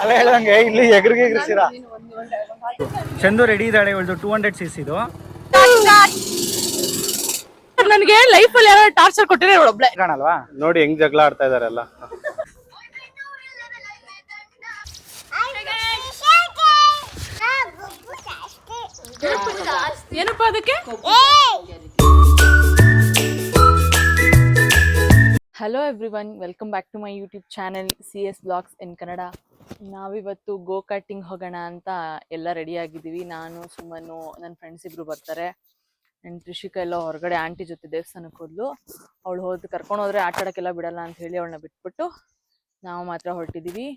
ಅಲ್ಲ ಹೇಳಂಗೆ ಇಲ್ಲಿ ಎಗ್ರಿಗೆ ಎಗ್ರಿಸಿರಾ. ಚಂದು ರೆಡಿ ಇದ್ದಾಳೆ ಇವಳ್ದು 200cc ಇದು. ನನಗೆ ಲೈಫ್ ಅಲ್ಲಿ ಯಾರು ಟಾರ್ಚರ್ ಕೊಟ್ಟಿರೋ ಒಬ್ಳೆ ಕಾಣಲ್ವಾ? ನೋಡಿ ಹೆಂಗ್ ಜಗಳ ಆಡ್ತಾ ಇದಾರೆಲ್ಲ. ಏನಪ್ಪ ಅದಕ್ಕೆ? Hello everyone, welcome back to my YouTube channel CS blogs in Kannada. ನಾವಿವತ್ತು ಗೋ ಕಾರ್ಟಿಂಗ್ ಹೋಗೋಣ ಅಂತ ಎಲ್ಲ ರೆಡಿ ಆಗಿದ್ದೀವಿ. ನಾನು, ಸುಮನು, ನನ್ನ ಫ್ರೆಂಡ್ಸ್ ಇಬ್ರು ಬರ್ತಾರೆ. ನನ್ನ ತ್ರಿಷಿಕಾ ಎಲ್ಲ ಹೊರಗಡೆ ಆಂಟಿ ಜೊತೆ ದೇವಸ್ಥಾನಕ್ಕೆ ಹೋದ್ಲು. ಅವಳು ಕರ್ಕೊಂಡು ಹೋದ್ರೆ ಆಟ ಆಡೋಕ್ಕೆಲ್ಲ ಬಿಡಲ್ಲ ಅಂತ ಹೇಳಿ ಅವಳನ್ನ ಬಿಟ್ಬಿಟ್ಟು ನಾವು ಮಾತ್ರ ಹೊರಟಿದ್ದೀವಿ.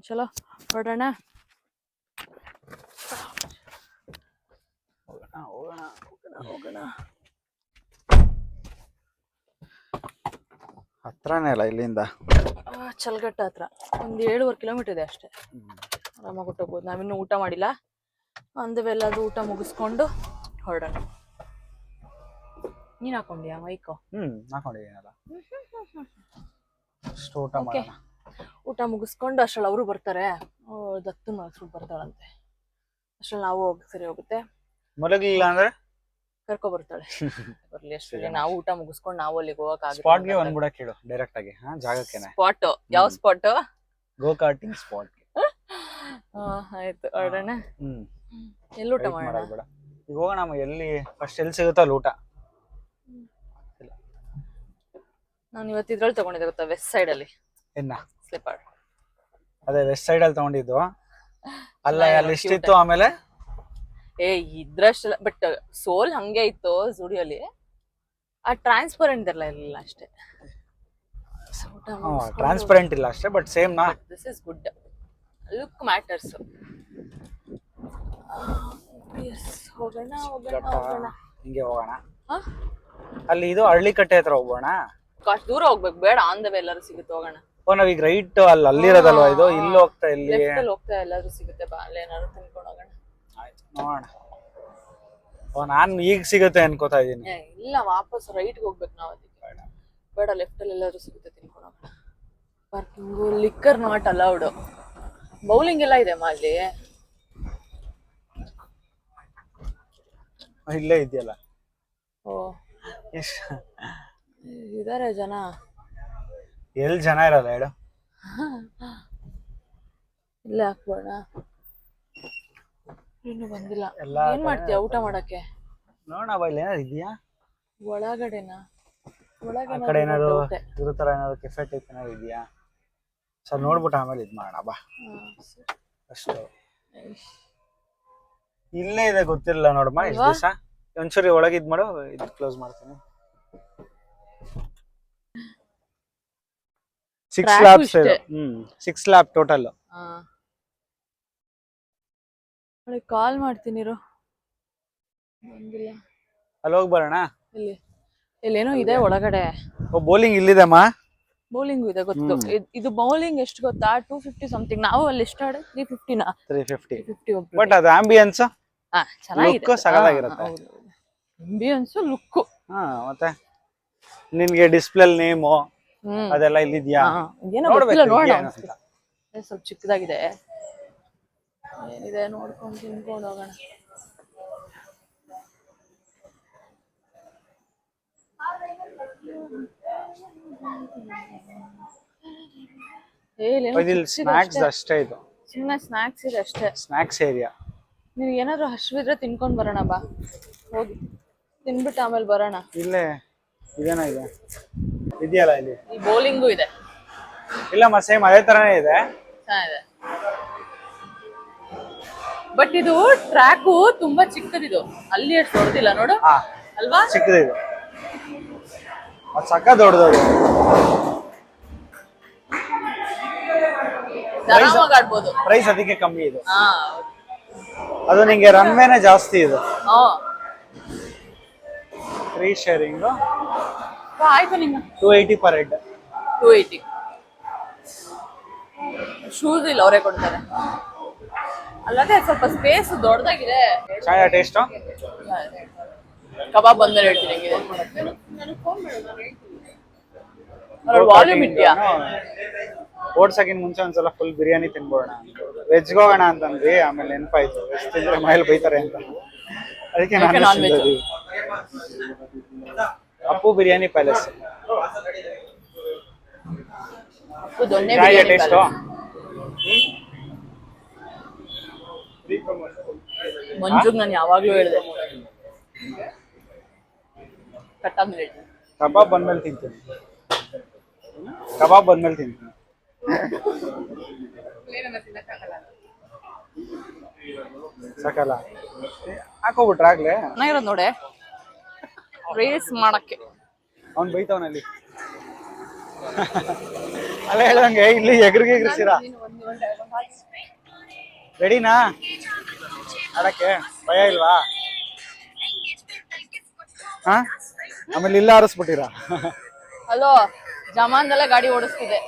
ಚಲೋ ಹೊರಡೋಣ. ಹೋಗೋಣ. ಹತ್ರನೇ ಅಲ್ಲ ಇಲ್ಲಿಂದ, ಚಲ್ಗಟ್ಟ ಹತ್ರ ಒಂದು 7.5 ಕಿಲೋಮೀಟರ್ ಇದೆ ಅಷ್ಟೇ. ಆರಾಮಾಗಿ ಹೊಟ್ಟೋಗ್ಬೋದು. ನಾವಿನ್ನೂ ಊಟ ಮಾಡಿಲ್ಲ. ಅಂದವೆಲ್ಲದು ಊಟ ಮುಗಿಸ್ಕೊಂಡು ಹೊರಡೋಣ. ನೀನ್ ಹಾಕೊಂಡಿಯಾ ಮೈಕು? ಹಾಕೊಂಡಿದ್ದೀನಲ್ಲ. ಊಟ ಮುಗಿಸ್ಕೊಂಡು ಅಷ್ಟ್ರಲ್ಲಿ ಅವರು ಬರ್ತಾರೆ. ದತ್ತು ಮಲ್ಸ್ರು ಬರ್ತಾಳಂತೆ. ಅಷ್ಟ್ರಲ್ಲಿ ನಾವು ಸರಿ ಹೋಗುತ್ತೆ. ಮಲಗಿಲ್ಲ ಅಂದ್ರೆ ಕರ್ಕೊ ಬರ್ತಾಳೆ. ಬರ್ಲಿ ಅಷ್ಟರಲ್ಲಿ ನಾವು ಊಟ ಮುಗಿಸ್ಕೊಂಡು ನಾವು ಅಲ್ಲಿಗೆ ಹೋಗಕ್ಕಾಗುತ್ತೆ. ಸ್ಪಾಟ್ಗೆ ಬಂದ್ಬಿಡ ಕೇಳು ಡೈರೆಕ್ಟ್ ಆಗಿ. ಜಾಗಕ್ಕೇನೆ. ಸ್ಪಾಟ್ ಯಾವ ಸ್ಪಾಟ್? ಗೋ ಕಾರ್ಟಿಂಗ್ ಸ್ಪಾಟ್. ಆಯ್ತು, ಹೊರಡೋಣ. ಎಲ್ಲಿ ಊಟ ಮಾಡೋಣ? ಈಗ ಹೋಗೋಣ. ಎಲ್ಲಿ ಫಸ್ಟ್ ಎಲ್ಲಿ ಸಿಗುತ್ತೋ ಅಲ್ಲಿ ಊಟ. ನಾನು ಇವತ್ತು ಇದ್ರಲ್ಲಿ ತಗೊಂಡಿದ್ದೆ ಗೊತ್ತಾ, ವೆಸ್ಟ್ ಸೈಡ್ ಅಲ್ಲಿ. ಸ್ಲಿಪ್ಪರ್. ಅದೇ ವೆಸ್ಟ್ ಸೈಡ್ ಅಲ್ಲಿ ತಗೊಂಡಿದ್ದು. ಅಲ್ಲ ಅಲ್ಲಿ ಇಷ್ಟಿತ್ತು. ಆಮೇಲೆ ಇದ್ರಷ್ಟೆಲ್ಲ, ಬಟ್ ಸೋಲ್ ಹಂಗೆ ಇತ್ತು ಜುಡಿಯೋಲಿ. ಆ ಟ್ರಾನ್ಸ್ಪರೆಂಟ್ ಇರಲಿಲ್ಲ ಅಷ್ಟೇ. ಟ್ರಾನ್ಸ್ಪರೆಂಟ್ ಇಲ್ಲ ಅಷ್ಟೇ, ಬಟ್ ಸೇಮ್ ನಾ. This is good. Look matters. ಹೋಗೋಣ. ಹಿಂಗೆ ಹೋಗೋಣ. ಅಲ್ಲಿ ಇದು ಹಳ್ಳಿಕಟ್ಟೆ ಹತ್ರ ಹೋಗೋಣ. ಅಷ್ಟು ದೂರ ಹೋಗ್ಬೇಕು, ಬೇಡ. ಆನ್ ದ ವೇ ಎಲ್ಲರೂ ಸಿಗುತ್ತೆ, ಹೋಗೋಣ. ನಾವೀಗ ರೈಟ್ ಅಲ್ಲಿರೋದಲ್ವಾ ಇದು? ಇಲ್ಲಿ ಹೋಗ್ತಾ ಇಲ್ಲಿ ಹೋಗ್ತಾ ಎಲ್ಲರೂ ಸಿಗುತ್ತೆ. ಬಾ, ಅಲ್ಲಿ ಏನಾದ್ರು ತಿನ್ಕೊಂಡು ಹೋಗೋಣ. ಆಯ್ತು, ನೋಡೋಣ. ನಾನು ಈಗ ಸಿಗುತ್ತೆ ಅನ್ಕೋತಾ ಇದೀನಿ. ಇಲ್ಲ, ವಾಪಸ್ ರೈಟ್ಗೆ ಹೋಗ್ಬೇಕು ನಾವು. ಅದಕ್ಕೆ ಬೇಡ, ಲೆಫ್ಟ್ ಅಲ್ಲಿ ಎಲ್ಲರೂ ಸಿಗುತ್ತೆ, ತಿನ್ಕೊಂಡು ಹೋಗೋಣ. Parking, liquor not allowed. Bowling ಎಲ್ಲ ಇದೆ ಅಲ್ಲಿ. ಇಲ್ಲೇ ಇದೆಯಲ್ಲ. ಇದಾರೆ ಜನ. ಎಲ್ಲಿ ಜನ ಇರಲ್ಲ ಹೇಳು. ಇಲ್ಲೇ ಹಾಕ್ಬೋಣ. ಇನ್ನು ಬಂದಿಲ್ಲ. ಏನ್ ಮಾಡ್ತೀಯ ಊಟ ಮಾಡಕ್ಕೆ? ನೋಡೋಣ ಬಾ, ಇಲ್ಲಿ ಏನಾದ್ರು ಇದೆಯಾ ಒಳಗಡೆನಾ? ಆ ಕಡೆ ಏನಾದ್ರು ಇದ್ರ ತರ ಏನಾದ್ರು ಕೆಫೆ ಟೈಪ್ ಏನಾದ್ರು ಇದೆಯಾ? ಸರ್ ನೋಡ್ಬಿಟ್ಟು ಆಮೇಲೆ ಇದು ಮಾಡೋಣ ಬಾ. ಅಷ್ಟು ಇಲ್ಲೇ ಇದೆ, ಗೊತ್ತಿಲ್ಲ ನೋಡಮ್ಮ. ಎಷ್ಟು ದಿವಸ ಒಂಚೂರಿ ಒಳಗೆ ಇದ್ ಮಾಡು. ಇದು ಕ್ಲೋಸ್ ಮಾಡ್ತೀನಿ. 6 ಲ್ಯಾಬ್ಸ್ ಇದೆ. 6 ಲ್ಯಾಬ್ ಟೋಟಲ್. ಕಾಲ್ ಮಾಡ್ತೀನಿ. ಅಲ್ಲಿ ಹೋಗಿ ಬರೋಣ. ಇಲ್ಲೇನೋ ಇದೆ ಒಳಗಡೆ. ಬೌಲಿಂಗ್ ಇಲ್ಲಿದೆಮ್ಮ. ಬೌಲಿಂಗ್ ಇದೆ ಗೊತ್ತು. ಇದು ಬೌಲಿಂಗ್ ಎಷ್ಟು ಗೊತ್ತಾ? 250 ಸಮಥಿಂಗ್. ನಾವು ಅಲ್ಲಿ ಎಷ್ಟು ಆಡ 350 ಬಟ್ ಅದು ಆಂಬಿಯನ್ಸ್ ಚೆನ್ನಾಗಿದೆ, ಸಗದಾಗಿರುತ್ತೆ. Ambience look. ಮತ್ತೆ ನಿನ್ಗೆ ಡಿಸ್ಪ್ಲೇ ನೇಮು ಅದೆಲ್ಲ ಇಲ್ಲಿದ್ಯಾ? ಏನೋ ಗೊತ್ತಿಲ್ಲ, ನೋಡೋಣ. ಸ್ವಲ್ಪ ಚಿಕ್ಕದಾಗಿದೆ. ಏನಿದೆ ನೋಡ್ಕೊಂಡು ತಿನ್ಕೊಂಡು ಹೋಗೋಣ. ಸ್ನಾಕ್ಸ್ ಅಷ್ಟೇ ಇದು. ಸುಮ್ಮನೆ ಸ್ನಾಕ್ಸ್ ಇದೆ ಅಷ್ಟೇ. Snacks area. ನೀವು ಏನಾದ್ರು ಹಸಿವಿದ್ರೆ ತಿನ್ಕೊಂಡ್ ಬರೋಣ ಬಾ. ಹೋಗಿ ತಿನ್ಬಿಟ್ಟು ಆಮೇಲೆ ಬರೋಣ. ಇಲ್ಲೇ ಇದೇನಾ ಇದೆ ಇದೆಯಲ್ಲ ಇಲ್ಲಿ. ಈ ಬೌಲಿಂಗು ಇದೆ. ಇಲ್ಲಮ್ಮ, ಸೇಮ್ ಅದೇ ತರನೇ ಇದೆ. ಚೆನ್ನಾಗಿದೆ. ಬಟ್ ಇದು ಟ್ರ್ಯಾಕು ತುಂಬಾ ಚಿಕ್ಕದಿದು. ಅಲ್ಲಿ ಎಷ್ಟು ದೊಡ್ಡದಿಲ್ಲ ನೋಡು. ಅಲ್ವಾ? ಚಿಕ್ಕದಿದೆ. ಅದು ಸಕ್ಕ ದೊಡ್ಡದು. ಆರಾಮಾಗಿ ಆಡ್ಬೋದು. ಪ್ರೈಸ್ ಅದಕ್ಕೆ ಕಮ್ಮಿ ಇದು. ಅದು ನಿಂಗೆ ರನ್ವೇನೆ ಜಾಸ್ತಿ ಇದು. Free sharing. ಆಯ್ತು. ನಿಮ್ಮ 280 ಪರ್ ಹೆಡ್. 280. ಶೂಸ್ ಇಲ್ಲ, ಅವರೇ ಕೊಡ್ತಾರೆ. ಅಲ್ಲದೆ ಸ್ವಲ್ಪ ಸ್ಪೇಸ್ ದೊಡ್ಡದಾಗಿದೆ. ಚೆನ್ನಾಗಿದೆ ಟೇಸ್ಟ್. ಕಬಾಬ್ ಬಂದ್ಮೇಲೆ ಹೇಳ್ತೀನಿ ಹೆಂಗಿದೆ. ವಾಲ್ಯೂಮ್ ಇದೆಯಾ? ಓಡ್ಸಕ್ಕಿಂತ ಮುಂಚೆ ಒಂದ್ಸಲ ಫುಲ್ ಬಿರಿಯಾನಿ ತಿನ್ಬೋಣ. ವೆಜ್ಗೆ ಹೋಗೋಣ ಅಂತಂದ್ವಿ, ಆಮೇಲೆ ನೆನಪಾಯ್ತು ವೆಜ್ ತಿಂದ್ರೆ ಮನೇಲಿ ಬೈತಾರೆ ಅಂತ, ಅದಕ್ಕೆ non veg. Appu biryani palace taste. ಮಂಜುಗ್ ನಾನು ಯಾವಾಗ್ಲೂ ಹೇಳಿದೆ ಕಬಾಬ್ ಬಂದ್ಮೇಲೆ ತಿಂತೀನಿ, ಕಬಾಬ್ ಬಂದ್ಮೇಲೆ ತಿಂತೀನಿ. ಸಾಕಲ್ಲ ಹಾಕೋಬಿಟ್ರೆ ಆಗ್ಲೇ ಚೆನ್ನಾಗಿರೋದು ನೋಡೆ ರೇಸ್ ಮಾಡಕ್ಕೆ. ಅವ್ನು ಬೈತವನಲ್ಲಿ ಅಲ್ಲ ಹೇಳ್ದಂಗೆ ಇಲ್ಲಿ ಎಗ್ರಿಗೆ ಎಗ್ರಿಸಿರಾ. ರೆಡಿನಾ ಆಡಕ್ಕೆ? ಭಯ ಇಲ್ವಾ? ಹಾ ಆಮೇಲೆ ಇಲ್ಲ ಆರಿಸ್ಬಿಟ್ಟಿರಾ? ಹಲೋ, ಜಮಾನ್ದಲ್ಲೇ ಗಾಡಿ ಓಡಿಸ್ತಿದೆ,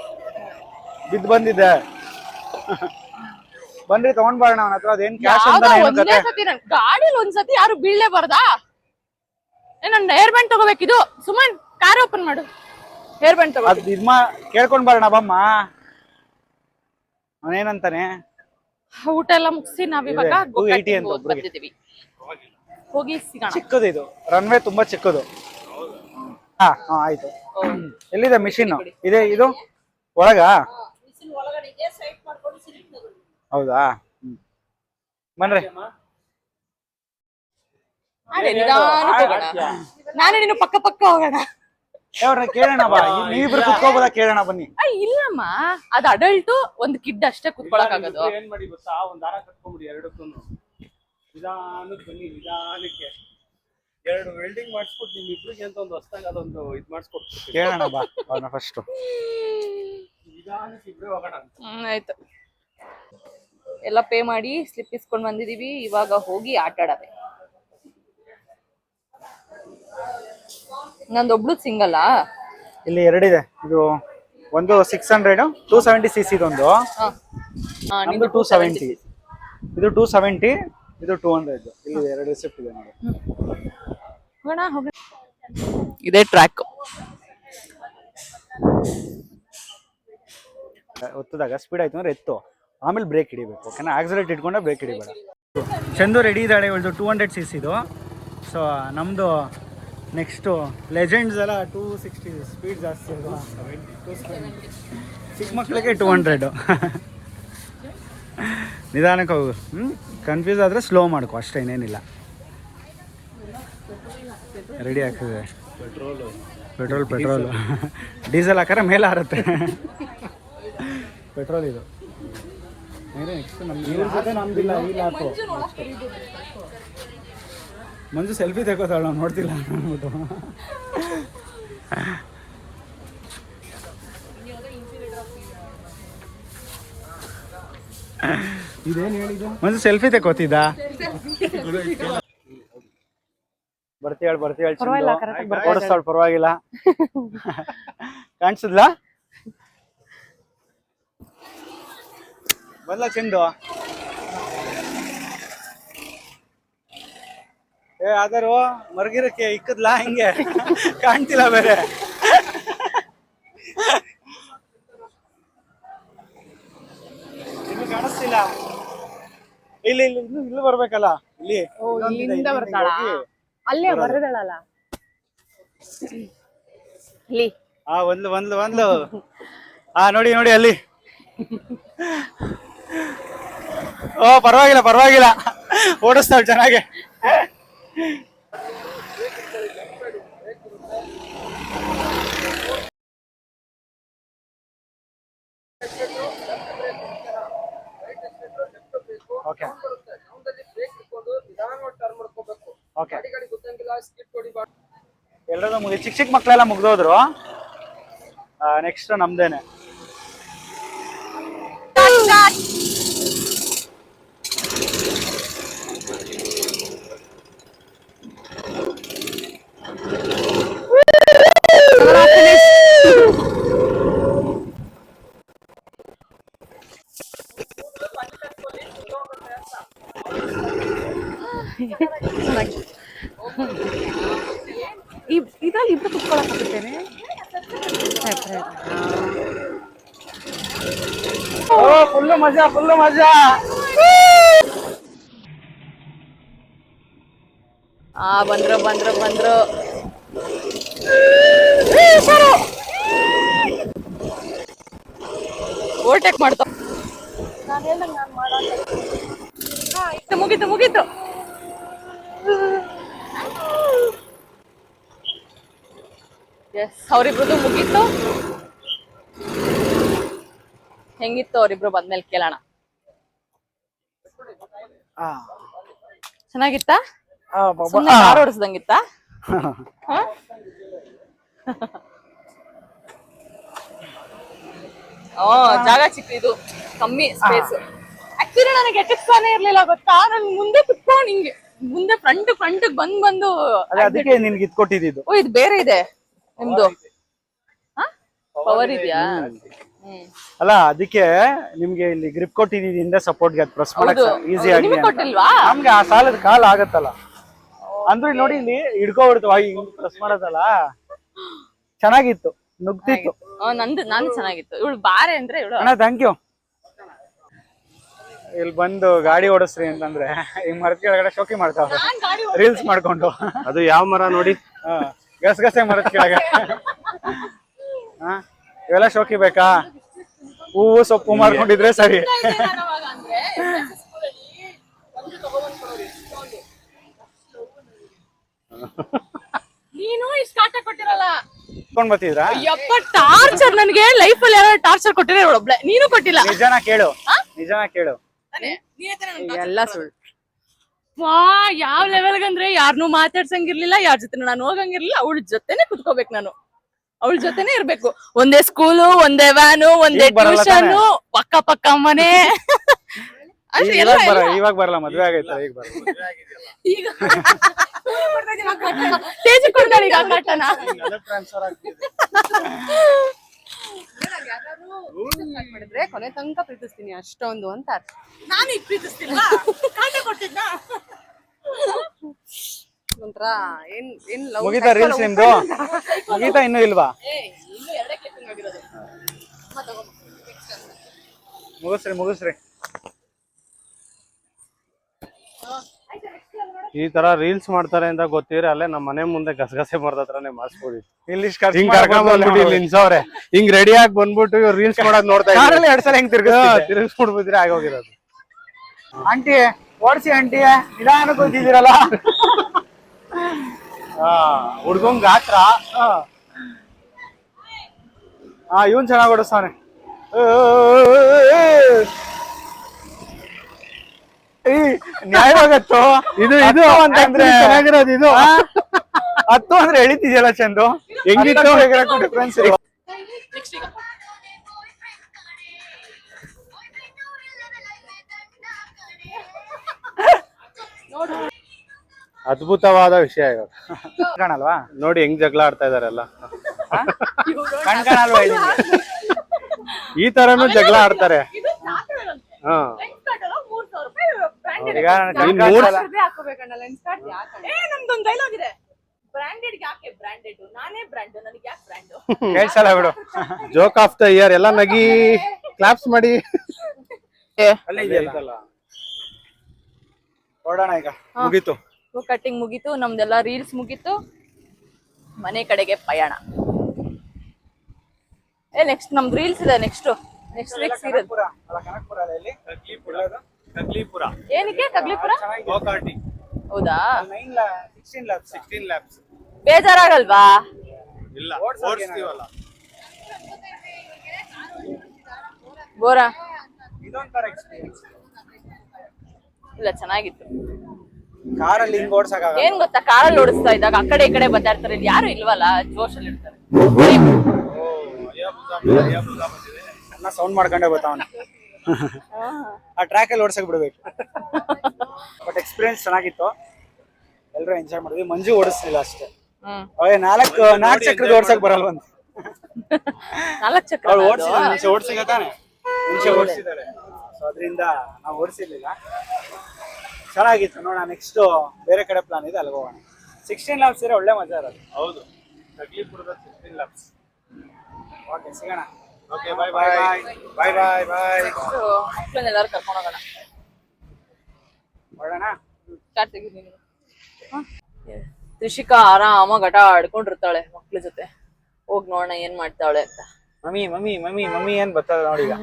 ಬಿದ್ದು ಬಂದಿದ್ದೆ. ಬಂದ್ರಿ ತಗೊಂಡ್ ಬರೋಣ ಅವನ ಹತ್ರ. ಅದೇನ್ ಕ್ಯಾಶ್ ಅಂತ ಗಾಡಿಲಿ ಒಂದ್ಸತಿ ಯಾರು ಬೀಳ್ಲೇ ಬಾರ್ದಾ? ನನ್ ಹೇರ್ ಬ್ಯಾಂಡ್ ತಗೋಬೇಕಿದು. ಸುಮನ್ ಕಾರ್ ಓಪನ್ ಮಾಡು, ಹೇರ್ ಬ್ಯಾಂಡ್ ತಗೋ. ಕೇಳ್ಕೊಂಡ್ ಬರೋಣ ಬಮ್ಮ. ಅವನೇನಂತಾನೆ? ಊಟ ಎಲ್ಲ ಮುಗಿಸಿ ನಾವಿವಾಗ ಬರ್ತಿದೀವಿ, ಹೋಗಿ ಸಿಗೋಣ. ಚಿಕ್ಕದು ಇದು ರನ್ವೇ, ತುಂಬಾ ಚಿಕ್ಕದು. ಹಾ ಆಯ್ತು. ಎಲ್ಲಿದೆ ಮಿಷಿನ್? ಇದೆ ಇದು ಒಳಗ? ಹೌದಾ, ಬನ್ರಿ. ನಾನು ನೀನು ಪಕ್ಕ ಪಕ್ಕ ಹೋಗೋಣ. ಕೇಳೋಣ ಬಾ, ನೀವಿಬ್ರು ಕುತ್ಕೋಬೋದ? ಕೇಳೋಣ ಬನ್ನಿ. ಇಲ್ಲಮ್ಮ, ಅದು ಅಡಲ್ಟ್, ಒಂದ್ ಕಿಡ್ ಅಷ್ಟೇ ಕುತ್ಕೊಳಕ್ ಆಗೋದು. ಏನ್ ಮಾಡಿ ಗೊತ್ತಾ, ಒಂದ್ ದಾರ ಕಟ್ಕೊಂಡ್ಬಿಡಿ ಎರಡಕ್ಕೂ. ನಿಧಾನಕ್ಕೆ ಬನ್ನಿ, ನಿಧಾನಕ್ಕೆ 2 ವೆಲ್ಡಿಂಗ್ ಮಾಡಿಸ್ಬಿಟ್ಟು ನಿಮ್ಮಿಬ್ರಿಗೆ ಅಂತ ಒಂದು ಹೊಸದಾಗ ಅದೊಂದು ಇದ್ ಮಾಡಿಸ್ಕೊಡ್ತೀವಿ. ಕೇಳೋಣ ಬಾ ಅವನ ಫಸ್ಟ್. ನಿಧಾನಕ್ಕೆ ಇಬ್ರೇ ಹೋಗೋಣ ಅಂತ. ಆಯ್ತು, ಎಲ್ಲ ಪೇ ಮಾಡಿ ಸ್ಲಿಪ್ ಇಸ್ಕೊಂಡ್ ಬಂದಿದೀವಿ. ಇವಾಗ ಹೋಗಿ ಆಟ ಆಡದೆ. ನಂದೊಬ್ಳು ಸಿಂಗಲ್. ಇಲ್ಲಿ ಎರಡಿದೆ. ಇದು ಒಂದು 600, 270cc ಇದೊಂದು. ನಮ್ದು 270. ಇದು 270, ಇದು 200. ಇಲ್ಲಿ 2 ರಿಸಿಪ್ಟ್ ಇದೆ ನೋಡಿ. ಇದೇ ಟ್ರ್ಯಾಕ್. ಒತ್ತದಾಗ ಸ್ಪೀಡ್ ಆಯ್ತು ಅಂದ್ರೆ ಎತ್ತು, ಆಮೇಲೆ ಬ್ರೇಕ್ ಹಿಡಿಬೇಕು. ಓಕೆನಾ? ಆಕ್ಸಿಲೇಟ್ ಇಟ್ಕೊಂಡ ಬ್ರೇಕ್ ಹಿಡಿಬೇಡ. ಚಂದು ರೆಡಿ ಇದ್ದಾಳೆ. ಇವಳ್ದು 200cc ಇದು. ಸೊ ನಮ್ಮದು ನೆಕ್ಸ್ಟು ಲೆಜೆಂಡ್ಸ್ ಎಲ್ಲ 260 ಸ್ಪೀಡ್ ಜಾಸ್ತಿ ಅದು. ಚಿಕ್ಕ ಮಕ್ಕಳಿಗೆ 200. ನಿಧಾನಕ್ಕೆ ಹೋಗು. ಕನ್ಫ್ಯೂಸ್ ಆದರೆ ಸ್ಲೋ ಮಾಡ್ಕೊ ಅಷ್ಟೇ, ಇನ್ನೇನಿಲ್ಲ. ರೆಡಿ ಆಗ್ತದೆ. ಪೆಟ್ರೋಲು ಡೀಸೆಲ್ ಹಾಕಿದ್ರೆ ಮೇಲೆ ಹಾರುತ್ತೆ. ಪೆಟ್ರೋಲ್ ಇದು. ನೆಕ್ಸ್ಟ್ ಇವ್ರ ಜೊತೆ ನಮ್ದಿಲ್ಲ. ಇಲ್ಲ ಹಾಕು. ಮಂಜು ಸೆಲ್ಫಿ ತೆಗೋತಾಳ, ನಾವು ನೋಡ್ತಿಲ್ಲ ಅಂದ್ಬಿಟ್ಟು. ಇದೇನು ಹೇಳಿದ್ದು? ಮಂಜು ಸೆಲ್ಫಿ ತೆಗೋತಿದ್ದ. ಬರ್ತೀಯಾಳ ಓಡಿಸ್ತಾಳ, ಪರವಾಗಿಲ್ಲ. ಕಾಣಿಸಿದ್ಲಾ? ಬಲ್ಲ ಚಂದು. ಆದರೂ ಮರ್ಗಿರಕ್ಕೆ ಇಕ್ಕದ್ಲಾ? ಹಿಂಗೆ ಕಾಣ್ತಿಲ್ಲ ಬೇರೆ. ಇನ್ನು ಕಾಣಿಸ್ತಿಲ್ಲ. ಇಲ್ಲಿ ಇಲ್ಲಿ ಬರ್ಬೇಕಲ್ಲ. ಇಲ್ಲಿ ಅಲ್ಲೇ ಬರದಳಲ್ಲ. ಇಲ್ಲಿ ಒಂದು ನೋಡಿ ಅಲ್ಲಿ. ಓ ಪರವಾಗಿಲ್ಲ, ಓಡಿಸ್ತಾಳ ಚೆನ್ನಾಗಿ. ಎಲ್ಲರೂ ಚಿಕ್ಕ ಮಕ್ಕಳೆಲ್ಲ ಮುಗ್ದೋದ್ರು. ನೆಕ್ಸ್ಟ್ ನಮ್ದೇನೆ. ಇದ್ರಲ್ಲಿ ಇಬ್ರು ಕುತ್ಕೊಳಕ್ಕಾಗುತ್ತೇನೆ. ಫುಲ್ ಮಜಾ ಫುಲ್ ಮಜಾ. ಬಂದ್ರು ಓವರ್ಟೇಕ್ ಮಾಡ್ತಾವ. ನಾನು ಹೇಳ್ದಂಗೆ ನಾನು ಮಾಡೋ ಮುಗೀತು. ಎಸ್, ಅವರಿಬ್ರದ್ದು ಮುಗೀತು. ಹೆಂಗಿತ್ತು ಅವರಿಬ್ರು ಬಂದ್ಮೇಲೆ ಕೇಳೋಣ. ಚೆನ್ನಾಗಿತ್ತಾ? ಸುಮ್ನೆ ಕಾರ್ ಓಡಿಸ್ದಂಗಿತ್ತ? ಜಾಗ ಚಿಕ್ಕಿದು, ಕಮ್ಮಿ ಸ್ಪೇಸ್. ಆಕ್ಚುಲಿ ನನಗೆ ಎಟಕ್ಸಾನೇ ಇರ್ಲಿಲ್ಲ ಗೊತ್ತಾ, ನನ್ ಮುಂದೆ ಕುತ್ಕೊಂಡು ಹಿಂಗೆ ಮುಂದೆ ಫ್ರಂಟ್ ಬಂದು ಅದಕ್ಕೆ ನಿನ್ಗೆ ಇದ್ ಕೊಟ್ಟಿದ್ದು. ಓ, ಇದು ಬೇರೆ ಇದೆ ನಿಮ್ದು. ಪವರ್ ಇದೆಯಾ? ಅಲ್ಲ, ಅದಕ್ಕೆ ನಿಮ್ಗೆ ಇಲ್ಲಿ ಗ್ರಿಪ್ ಕೊಟ್ಟಿದ್ದೀವಿ ಹಿಂದೆ ಸಪೋರ್ಟ್ಗೆ, ಅದು ಪ್ರೆಸ್ ಮಾಡಕ್ ಈಸಿ ಆಗಿ. ನಿಮಗೆ ಕೊಟ್ಟಿಲ್ವಾ? ನಮ್ಗೆ ಆ ಸಾಲದ ಕಾಲ ಆಗತ್ತಲ್ಲ ಅಂದ್ರೆ ನೋಡಿ ಇಲ್ಲಿ ಹಿಡ್ಕೊಬಿಡ್ತು, ಹಿಂಗ್ ಪ್ರೆಸ್ ಮಾಡೋದಲ್ಲ. ಚೆನ್ನಾಗಿತ್ತು, ನುಗ್ತಿತ್ತು. ನಂದು ಚೆನ್ನಾಗಿತ್ತು. ಇವಳು ಬಾರೆ ಅಂದ್ರೆ ಇವಳು. ಅಣ್ಣ ಥ್ಯಾಂಕ್ ಯು. ಇಲ್ಲಿ ಬಂದು ಗಾಡಿ ಓಡಿಸ್ರಿ ಅಂತಂದ್ರೆ ಈ ಮರದ ಕೆಳಗಡೆ ಶೋಕಿ ಮಾಡ್ತಾವ್ರೆ ರೀಲ್ಸ್ ಮಾಡ್ಕೊಂಡು. ಅದು ಯಾವ ಮರ ನೋಡಿ? ಗಸಗಸೆ ಮರದ ಕೆಳಗೆ. ಇವೆಲ್ಲ ಶೋಕಿ ಬೇಕಾ? ಹೂವು ಸೊಪ್ಪು ಮಾಡ್ಕೊಂಡಿದ್ರೆ ಸರಿ. ನೀನು ಇಷ್ಟು ಕಾಟ ಕೊಟ್ಟಿರಲ್ಲ. ಕೊಂಡ್ ಬರ್ತಿದ್ರಾ? ಯಪ್ಪ, ಟಾರ್ಚರ್ ನನಗೆ ಲೈಫ್ ಅಲ್ಲಿ ಯಾರು ಟಾರ್ಚರ್ ಕೊಟ್ಟಿರೋ ಒಬ್ಳೆ. ನೀನು ಕೊಟ್ಟಿಲ್ಲ. ನಿಜಾನ ಕೇಳು. ಎಲ್ಲ ಸುಳ್ಳು. ವಾ, ಯಾವ ಲೆವೆಲ್ಗೆ ಅಂದ್ರೆ ಯಾರನ್ನೂ ಮಾತಾಡ್ಸಂಗಿರ್ಲಿಲ್ಲ, ಯಾರ ಜೊತೆ ನಾನು ಹೋಗಂಗಿರ್ಲಿಲ್ಲ. ಅವಳ ಜೊತೆನೆ ಕುತ್ಕೋಬೇಕು ನಾನು, ಅವಳ ಜೊತೆನೆ ಇರ್ಬೇಕು. ಒಂದೇ ಸ್ಕೂಲು, ಒಂದೇ ವ್ಯಾನು, ಒಂದೇ ಟ್ಯೂಷನ್, ಪಕ್ಕ ಮನೆ. ಇವಾಗ ಬರಲ್ಲ, ಮದ್ವೆ ಆಗೈತೆ ಈಗ ಬರಲ್ಲ. ಈಗ ತೇಜ್ ಕೊಡ್ತಾಳೆ ಈಗ ಕಾಟನ. ಮಾಡಿದ್ರೆ ಕೊನೆ ತನಕ ಪ್ರೀತಿಸ್ತೀನಿ ಅಷ್ಟೊಂದು ಅಂತ. ನಾನು ಈಗ ಪ್ರೀತಿಸ್ತಿಲ್ಲ, ಕಾಟ ಕೊಟ್ಟಿದ್ದ ಒಂಥರ ಏನ್ ಲವ್. ಮುಗಿತಾ ರೀಲ್ಸ್ ನಿಮ್ದು? ಮುಗಿತಾ ಇನ್ನೂ ಇಲ್ವಾ? ಮುಗಿಸ್ರಿ. ಈ ತರ ರೀಲ್ಸ್ ಮಾಡ್ತಾರೆ ಅಂತ ಗೊತ್ತಿದ್ರೆ ಅಲ್ಲೇ ನಮ್ಮ ಮನೆ ಮುಂದೆ ಗಸಗಸೆ ಮರದ ಹತ್ರನೇ ಮಾಡಿಸ್ಬೋದು. ಇಲ್ಲಿ ಹಿಂಗ್ ಕರ್ಕೊಂಡ್ ಬಂದ್ಬಿಟ್ಟು ಇಲ್ಲಿ ನಿಲ್ಸವ್ರೆ, ಹಿಂಗ್ ರೆಡಿ ಆಗಿ ಬಂದ್ಬಿಟ್ಟು ಇವ್ರು ರೀಲ್ಸ್ ಮಾಡೋದ್ ನೋಡ್ತಾ ಇದ್ದಾರೆ. 2 ಸಲ ಹೆಂಗ್ ತಿರ್ಗಿಸ್ಬಿಡ್ಬಿದ್ರೆ ಆಗೋಗಿರೋದು. ಆಂಟಿ ಓಡಿಸಿ, ಆಂಟಿ ನಿಧಾನ ಕೂತಿದ್ದೀರಲ್ಲ. ಹುಡ್ಗಂಗ್ ಗಾತ್ರ. ಇವನ್ ಚೆನ್ನಾಗ್ ಓಡಿಸ್ತಾನೆ. ನ್ಯಾಯವಾಗತ್ತು ಇದು ಅಂತಂದ್ರೆ ಚೆನ್ನಾಗಿರೋದು. ಇದು 10 ಅಂದ್ರೆ ಎಳಿತಿದ್ಯಲ್ಲ ಚಂದು, ಹೆಂಗಿತ್ತು ಡಿಫ್ರೆನ್ಸ್. ಅದ್ಭುತವಾದ ವಿಷಯ ಇವಾಗ. ಕಾಣಲ್ವಾ? ನೋಡಿ ಹೆಂಗ್ ಜಗಳ ಆಡ್ತಾ ಇದಾರೆಲ್ಲ. ಕಾಣಲ್ವಾ? ಈ ತರನು ಜಗಳ ಆಡ್ತಾರೆ. ನಮ್ದೊಂದು ಡೈಲಾಗ್ ಇದೆ, ಬ್ರಾಂಡೆಡ್ ಯಾಕೆ ಬ್ರಾಂಡೆಡ್, ನಾನೇ ಬ್ರಾಂಡ್, ನನಗೆ ಯಾಕೆ ಬ್ರಾಂಡ್. ಕೇಳ್ಸಲ್ಲ ಬಿಡು. ಜೋಕ್ ಆಫ್ ದ ಇಯರ್ ಎಲ್ಲ ನಗಿ ಕ್ಲಾಪ್ಸ್ ಮಾಡಿ. ಅಲ್ಲೇ ಇದೆಯಲ್ಲ, ಹೊರಡೋಣ ಈಗ. ಮುಗೀತು ಕಟ್ಟಿಂಗ್ ಮುಗೀತು, ನಮ್ದೆಲ್ಲ ರೀಲ್ಸ್ ಮುಗೀತು, ಮನೆ ಕಡೆಗೆ ಪಯಣ. ನೆಕ್ಸ್ಟ್ ನಮ್ದು ರೀಲ್ಸ್ ಇದೆ. Next week serial. ಏನಕ್ಕೆ ಕಗ್ಲಿಪುರ? ಹೌದಾ? 16 ಲ್ಯಾಬ್ಸ್. ಬೇಜಾರಾಗಲ್ವಾ? ಇಲ್ಲ, ಓಡಿಸ್ತೀವಲ್ಲ. ಬೋರಾ? ಇಲ್ಲ, ಚೆನ್ನಾಗಿತ್ತು. ಕಾರಲ್ಲಿ ಹಿಂಗ್ ಓಡ್ಸಕ್ ಏನ್ ಗೊತ್ತಾ, ಕಾರಲ್ಲಿ ಓಡಿಸ್ತಾ ಇದ್ದಾಗ ಆ ಕಡೆ ಈ ಕಡೆ ಬರ್ತಾ ಇರ್ತಾರೆ. ಯಾರು ಇಲ್ವಲ್ಲ, ಜೋಶಲ್ಲಿ ಇರ್ತಾರೆ. ಸೌಂಡ್ ಮಾಡ್ಕೊಂಡೆ ಬರ್ತಾವನ. ಆ ಟ್ರ್ಯಾಕ್ ಅಲ್ಲಿ ಓಡ್ಸಕ್ ಬಿಡ್ಬೇಕು. ಬಟ್ ಎಕ್ಸ್ಪೀರಿಯನ್ಸ್ ಚೆನ್ನಾಗಿತ್ತು, ಎಲ್ರು ಎಂಜಾಯ್ ಮಾಡಿದ್ವಿ. ಮಂಜು ಓಡಿಸ್ಲಿಲ್ಲ ಅಷ್ಟೇ. 4 ಚಕ್ರದ ಓಡ್ಸಕ್ ಬರಲ್ವಂತ. 4 ಚಕ್ರ ಓಡಿಸಿಲ್ಲ ತಾನೆ, ಮುಂಚೆ ಓಡಿಸಿದಾಳೆ. ಸೊ ಅದರಿಂದ ನಾವು ಓಡಿಸಿರ್ಲಿಲ್ಲ. ಚೆನ್ನಾಗಿತ್ತು. ನೋಡೋಣ, ನೆಕ್ಸ್ಟ್ ಬೇರೆ ಕಡೆ ಪ್ಲಾನ್ ಇದೆ, ಅಲ್ಲಿ ಹೋಗೋಣ. 16 ಲ್ಯಾಬ್ಸ್ ಇರೋ ಒಳ್ಳೆ ಮಜಾ ಇರೋದು. ಹೌದು, ಕಗ್ಲಿಪುರದ 16 ಲ್ಯಾಬ್ಸ್. ಓಕೆ, ಸಿಗೋಣ. ಓಕೆ ಬಾಯ್ ಬಾಯ್ ಬಾಯ್ ಬಾಯ್ ಬಾಯ್ ಮಕ್ಕಳನ್ನೆಲ್ಲರೂ ಕರ್ಕೊಂಡು ಹೋಗೋಣ. ಹೊರಡೋಣ. ಸ್ಟಾರ್ಟ್ ತೆಗಿದ್ದೀನಿ. ತ್ರಿಷಿಕಾ ಆರಾಮಾಗಿ ಆಟ ಆಡ್ಕೊಂಡಿರ್ತಾಳೆ ಮಕ್ಳ ಜೊತೆ. ಹೋಗ್ ನೋಡೋಣ ಏನ್ ಮಾಡ್ತಾಳೆ ಅಂತ. ಮಮ್ಮಿ ಮಮ್ಮಿ ಮಮ್ಮಿ ಮಮ್ಮಿ ಏನ್ ಬರ್ತಾಳೆ ನೋಡಿ ಈಗ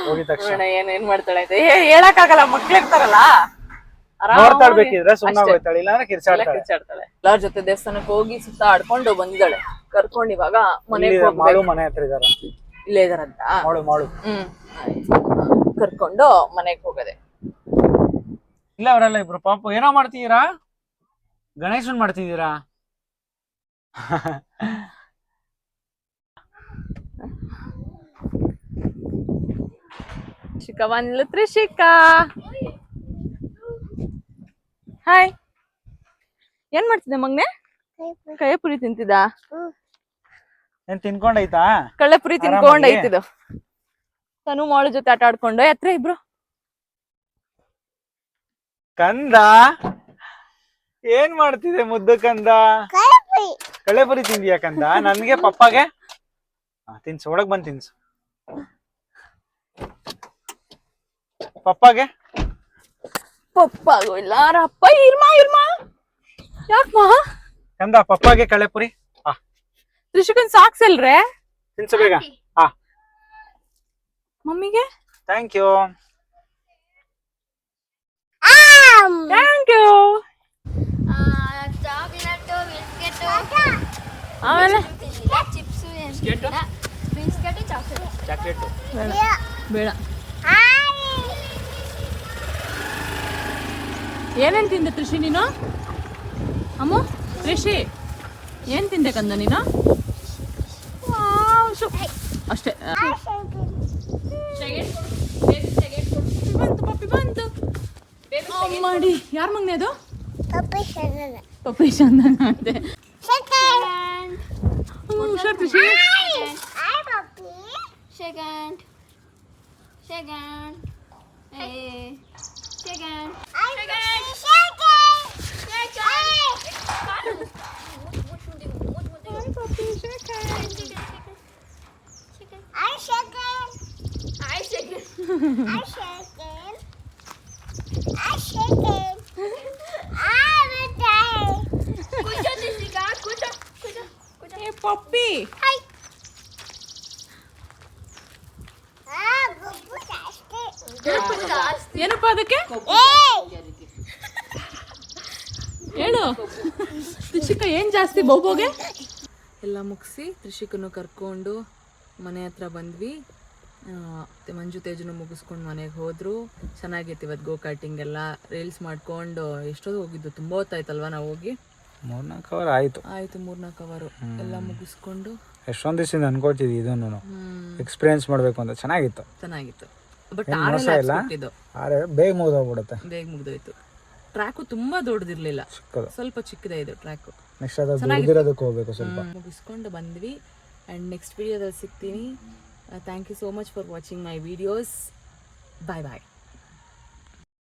ಹೋಗಿದ ತಕ್ಷಣ. ನೋಡೋಣ ಏನ್ ಮಾಡ್ತಾಳೆ ಅಂತ. ಹೇಳಕ್ಕಾಗಲ್ಲ, ಮಕ್ಳು ಇರ್ತಾರಲ್ಲ ನೋಡ್ತಾಳ್ ಬೇಕಿದ್ರೆ ಸುಮ್ಮನೆ ಹೋಗ್ತಾಳೆ, ಇಲ್ಲಾಂದ್ರೆ ಕಿರ್ಚಾಡ್ತಾಳೆ. ಎಲ್ಲಾರ ಜೊತೆ ದೇವಸ್ಥಾನಕ್ಕೆ ಹೋಗಿ ಸುತ್ತ ಆಡ್ಕೊಂಡು ಬಂದಿದ್ದಾಳೆ. ಕರ್ಕೊಂಡ್ ಇವಾಗ ಮನೆಗೆ ಮಾಡು ಮನೆ ಹತ್ರ ಇದಾರೆ ಇಲ್ಲೇ ಇದಾರಂತ. ಮಾಡು ಕರ್ಕೊಂಡು ಮನೆಗೆ ಹೋಗದೆ. ಇಲ್ಲ ಅವರೆಲ್ಲ ಇಬ್ರು ಪಾಪ ಏನೋ ಮಾಡ್ತಿದ್ದೀರಾ, ಗಣೇಶನ್ ಮಾಡ್ತಿದ್ದೀರಾ? ತ್ರಿಷಿಕಾ ಬಂದ್ಲು. ತ್ರಿಷಿಕಾ ಹಾಯ್. ಏನ್ ಮಾಡ್ತಿದ್ದೆ ಮಗ್ನೆ? ಕಳ್ಳೆಪುರಿ ತಿಂತಿದ್ದ? ಏನ್ ತಿನ್ಕೊಂಡೈತಾ? ಕಳ್ಳೆಪುರಿ ತಿನ್ಕೊಂಡೈತಿದ್ದು. ತನು ಮಾಳು ಜೊತೆ ಆಟ ಆಡ್ಕೊಂಡು ಹತ್ರ ಇಬ್ರು. ಕಂದ ಏನ್ ಮಾಡ್ತಿದೆ ಮುದ್ದು ಕಂದ? ಕಳ್ಳೆಪುರಿ ತಿಂದಿಯಾ ಕಂದ? ನನ್ಗೆ ಪಪ್ಪಾಗೆ ತಿನ್ಸು, ಒಳಗ್ ಬಂದ್ ತಿನ್ಸು. ಪಪ್ಪಾಗೆ ಪಪ್ಪಾಗು ಇಲ್ಲ ರಪ್ಪ. ಇರ್ಮಾ ಯಾಕಮ್ಮ? ಕಂದ ಪಪ್ಪಾಗೆ ಕಳ್ಳೆಪುರಿ. ತ್ರಿಷಿಕನ್ ಸಾಕ್ಸ್ ಎಲ್ರೆ? ತಿನ್ಸು ಬೇಗ. ಮಮ್ಮಿಗೆ thank you. Thank you. Chocolate biscuit ಆಮೇಲೆ ಚಿಪ್ಸ್ ಬಿಸ್ಕೆಟ್ ಚಾಕ್ಲೇಟ್ ಬೇಡ. ಏನೇನ್ ತಿಂದೆ ತ್ರಿಷಿ ನೀನು? ಅಮ್ಮ ತ್ರಿಷಿ ಏನ್ ತಿಂದೆ ಕಂದ ನೀನು? ಅಷ್ಟೇ. ಬಂತು ಪಪ್ಪಿ ಬಂತು ಮಾಡಿ. ಯಾರ ಮಗ್ನೆ ಅದು? ಪಪ್ಪೇಶ್ ಅಂದಂಗ ಅಂತೆ. ಹುಷಾರ್ ತ್ರಿಷಿ. Second. Hey. Second. ಪಪ್ಪಿ ಏನಪ್ಪ ಅದಕ್ಕೆ ಹೇಳು. ತ್ರಿಷಿಕಾ ಏನ್ ಜಾಸ್ತಿ ಬೋಬೋಗೆ? ಎಲ್ಲ ಮುಗಿಸಿ ತ್ರಿಷಿಕನ್ನು ಕರ್ಕೊಂಡು ಮನೆ ಹತ್ರ ಬಂದ್ವಿ. ಮಂಜು ತೇಜನ್ನು ಮುಗಿಸ್ಕೊಂಡು ಮನೆಗೆ ಹೋದ್ರು. ಚೆನ್ನಾಗಿತ್ತು ಇವತ್ತು ಗೋ ಕಾರ್ಟಿಂಗ್ ಎಲ್ಲ. ರೀಲ್ಸ್ ಮಾಡ್ಕೊಂಡು ಎಷ್ಟೊತ್ತು ಹೋಗಿದ್ದು, ತುಂಬ ಹೊತ್ತಾಯ್ತಲ್ವಾ ನಾವು ಹೋಗಿ? 3-4 ಅವರ್ ಆಯ್ತು. 3-4 ಅವರು ಎಲ್ಲ ಮುಗಿಸ್ಕೊಂಡು ಎಷ್ಟೊಂದ್ ದಿವಸದಿಂದ ಅನ್ಕೊಳ್ತಿದ್ವಿ ಇದನ್ನು ಎಕ್ಸ್ಪೀರಿಯನ್ಸ್ ಮಾಡ್ಬೇಕು ಅಂತ. ಚೆನ್ನಾಗಿತ್ತು. ಬಟ್ ಬೇಗ ಮುಗಿದೋಗ್ಬಿಡುತ್ತೆ. ಬೇಗ ಮುಗ್ದೋಯ್ತು. ಟ್ರ್ಯಾಕು ತುಂಬಾ ದೊಡ್ಡದಿರ್ಲಿಲ್ಲ, ಸ್ವಲ್ಪ ಚಿಕ್ಕದೇ ಇದು ಟ್ರ್ಯಾಕು. ನೆಕ್ಸ್ಟ್ ಅದಕ್ಕೆ ಹೋಗ್ಬೇಕು ಸ್ವಲ್ಪ. ಮುಗಿಸ್ಕೊಂಡು ಬಂದ್ವಿ. ಅಂಡ್ ನೆಕ್ಸ್ಟ್ ವಿಡಿಯೋದಲ್ಲಿ ಸಿಗ್ತೀನಿ. Thank you so much for watching my videos. Bye bye.